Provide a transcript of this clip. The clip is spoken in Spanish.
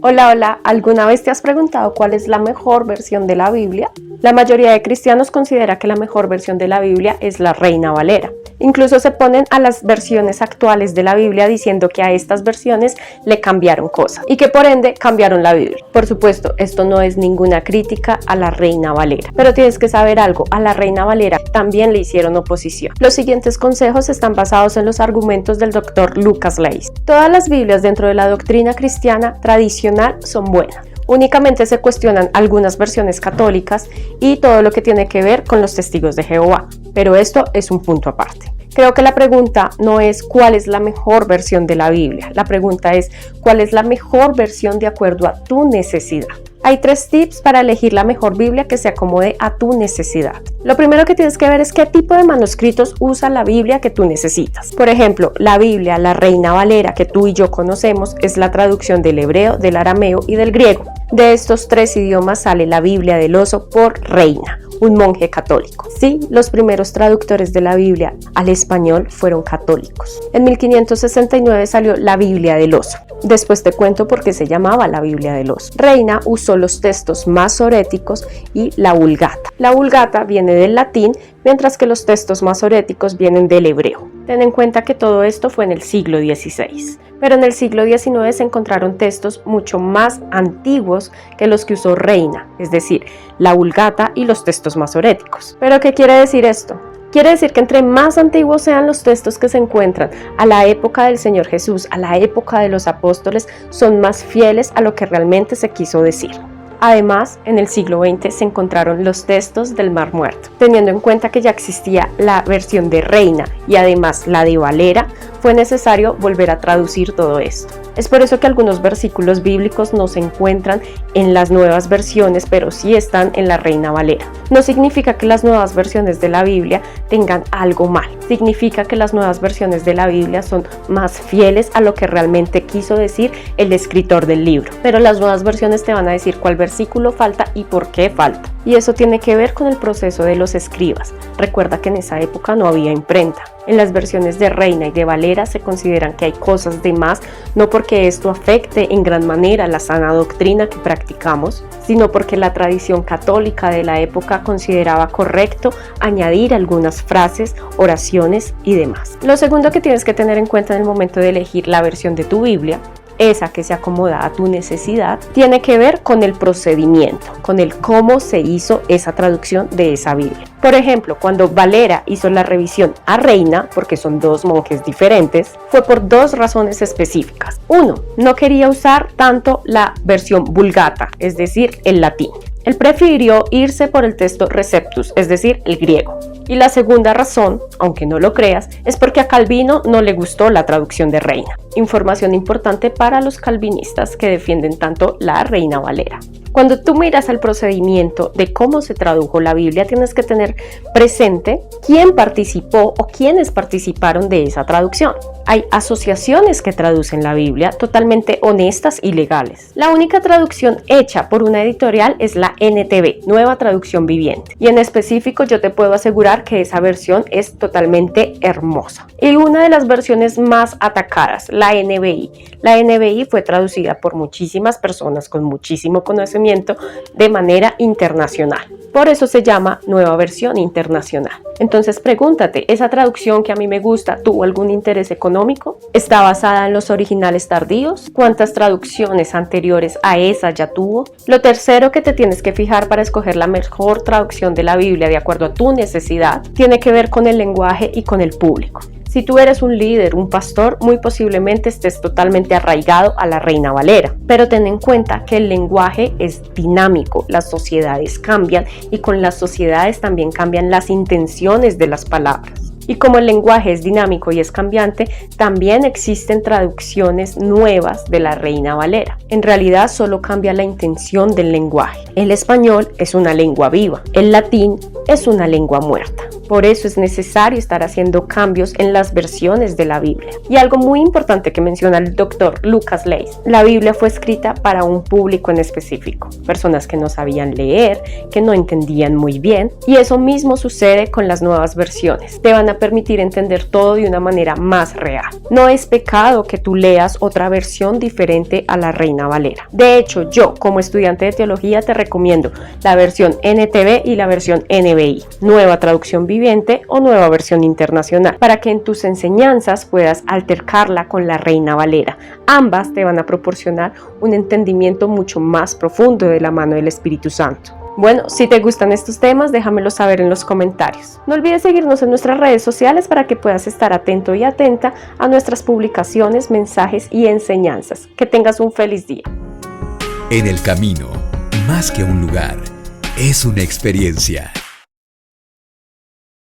Hola, hola, ¿alguna vez te has preguntado cuál es la mejor versión de la Biblia? La mayoría de cristianos considera que la mejor versión de la Biblia es la Reina Valera. Incluso se ponen a las versiones actuales de la Biblia diciendo que a estas versiones le cambiaron cosas y que por ende cambiaron la Biblia. Por supuesto, esto no es ninguna crítica a la Reina Valera, pero tienes que saber algo, a la Reina Valera también le hicieron oposición. Los siguientes consejos están basados en los argumentos del Dr. Lucas Leis. Todas las Biblias dentro de la doctrina cristiana tradicional son buenas. Únicamente se cuestionan algunas versiones católicas y todo lo que tiene que ver con los testigos de Jehová, pero esto es un punto aparte. Creo que la pregunta no es cuál es la mejor versión de la Biblia, la pregunta es cuál es la mejor versión de acuerdo a tu necesidad. Hay 3 tips para elegir la mejor Biblia que se acomode a tu necesidad. Lo primero que tienes que ver es qué tipo de manuscritos usa la Biblia que tú necesitas. Por ejemplo, la Biblia, la Reina Valera, que tú y yo conocemos, es la traducción del hebreo, del arameo y del griego. De estos 3 idiomas sale la Biblia del Oso por Reina, un monje católico. Sí, los primeros traductores de la Biblia al español fueron católicos. En 1569 salió la Biblia del Oso. Después te cuento por qué se llamaba la Biblia del Oso. Reina usó los textos masoréticos y la Vulgata. La Vulgata viene del latín, mientras que los textos masoréticos vienen del hebreo. Ten en cuenta que todo esto fue en el siglo XVI. Pero en el siglo XIX se encontraron textos mucho más antiguos que los que usó Reina, es decir, la Vulgata y los textos masoréticos. ¿Pero qué quiere decir esto? Quiere decir que entre más antiguos sean los textos que se encuentran a la época del Señor Jesús, a la época de los apóstoles, son más fieles a lo que realmente se quiso decir. Además, en el siglo XX se encontraron los textos del Mar Muerto. Teniendo en cuenta que ya existía la versión de Reina y además la de Valera, fue necesario volver a traducir todo esto. Es por eso que algunos versículos bíblicos no se encuentran en las nuevas versiones, pero sí están en la Reina Valera. No significa que las nuevas versiones de la Biblia tengan algo mal. Significa que las nuevas versiones de la Biblia son más fieles a lo que realmente quiso decir el escritor del libro. Pero las nuevas versiones te van a decir cuál versículo falta y por qué falta. Y eso tiene que ver con el proceso de los escribas. Recuerda que en esa época no había imprenta. En las versiones de Reina y de Valera se consideran que hay cosas de más, no porque esto afecte en gran manera la sana doctrina que practicamos, sino porque la tradición católica de la época consideraba correcto añadir algunas frases, oraciones y demás. Lo segundo que tienes que tener en cuenta en el momento de elegir la versión de tu Biblia, esa que se acomoda a tu necesidad, tiene que ver con el procedimiento, con el cómo se hizo esa traducción de esa Biblia. Por ejemplo, cuando Valera hizo la revisión a Reina, porque son 2 monjes diferentes, fue por 2 razones específicas. 1, no quería usar tanto la versión Vulgata, es decir, el latín. Él prefirió irse por el texto Receptus, es decir, el griego. Y la segunda razón, aunque no lo creas, es porque a Calvino no le gustó la traducción de Reina. Información importante para los calvinistas que defienden tanto la Reina Valera. Cuando tú miras el procedimiento de cómo se tradujo la Biblia, tienes que tener presente quién participó o quiénes participaron de esa traducción. Hay asociaciones que traducen la Biblia totalmente honestas y legales. La única traducción hecha por una editorial es la NTV, Nueva Traducción Viviente. Y en específico yo te puedo asegurar que esa versión es totalmente hermosa. Y una de las versiones más atacadas, la NBI. La NBI fue traducida por muchísimas personas con muchísimo conocimiento de manera internacional. Por eso se llama Nueva Versión Internacional. Entonces pregúntate, ¿esa traducción que a mí me gusta tuvo algún interés económico? ¿Está basada en los originales tardíos? ¿Cuántas traducciones anteriores a esa ya tuvo? Lo tercero que te tienes que fijar para escoger la mejor traducción de la Biblia de acuerdo a tu necesidad tiene que ver con el lenguaje y con el público. Si tú eres un líder, un pastor, muy posiblemente estés totalmente arraigado a la Reina Valera. Pero ten en cuenta que el lenguaje es dinámico, las sociedades cambian y con las sociedades también cambian las intenciones de las palabras. Y como el lenguaje es dinámico y es cambiante, también existen traducciones nuevas de la Reina Valera. En realidad solo cambia la intención del lenguaje. El español es una lengua viva, el latín es una lengua muerta. Por eso es necesario estar haciendo cambios en las versiones de la Biblia. Y algo muy importante que menciona el doctor Lucas Leys: la Biblia fue escrita para un público en específico, personas que no sabían leer, que no entendían muy bien, y eso mismo sucede con las nuevas versiones. Te van a permitir entender todo de una manera más real. No es pecado que tú leas otra versión diferente a la Reina Valera. De hecho, yo como estudiante de teología te recomiendo la versión NTV y la versión NBI, Nueva Traducción Viviente o Nueva Versión Internacional, para que en tus enseñanzas puedas altercarla con la Reina Valera. Ambas te van a proporcionar un entendimiento mucho más profundo de la mano del Espíritu Santo. Bueno, si te gustan estos temas, déjamelo saber en los comentarios. No olvides seguirnos en nuestras redes sociales para que puedas estar atento y atenta a nuestras publicaciones, mensajes y enseñanzas. Que tengas un feliz día. En el camino, más que un lugar, es una experiencia.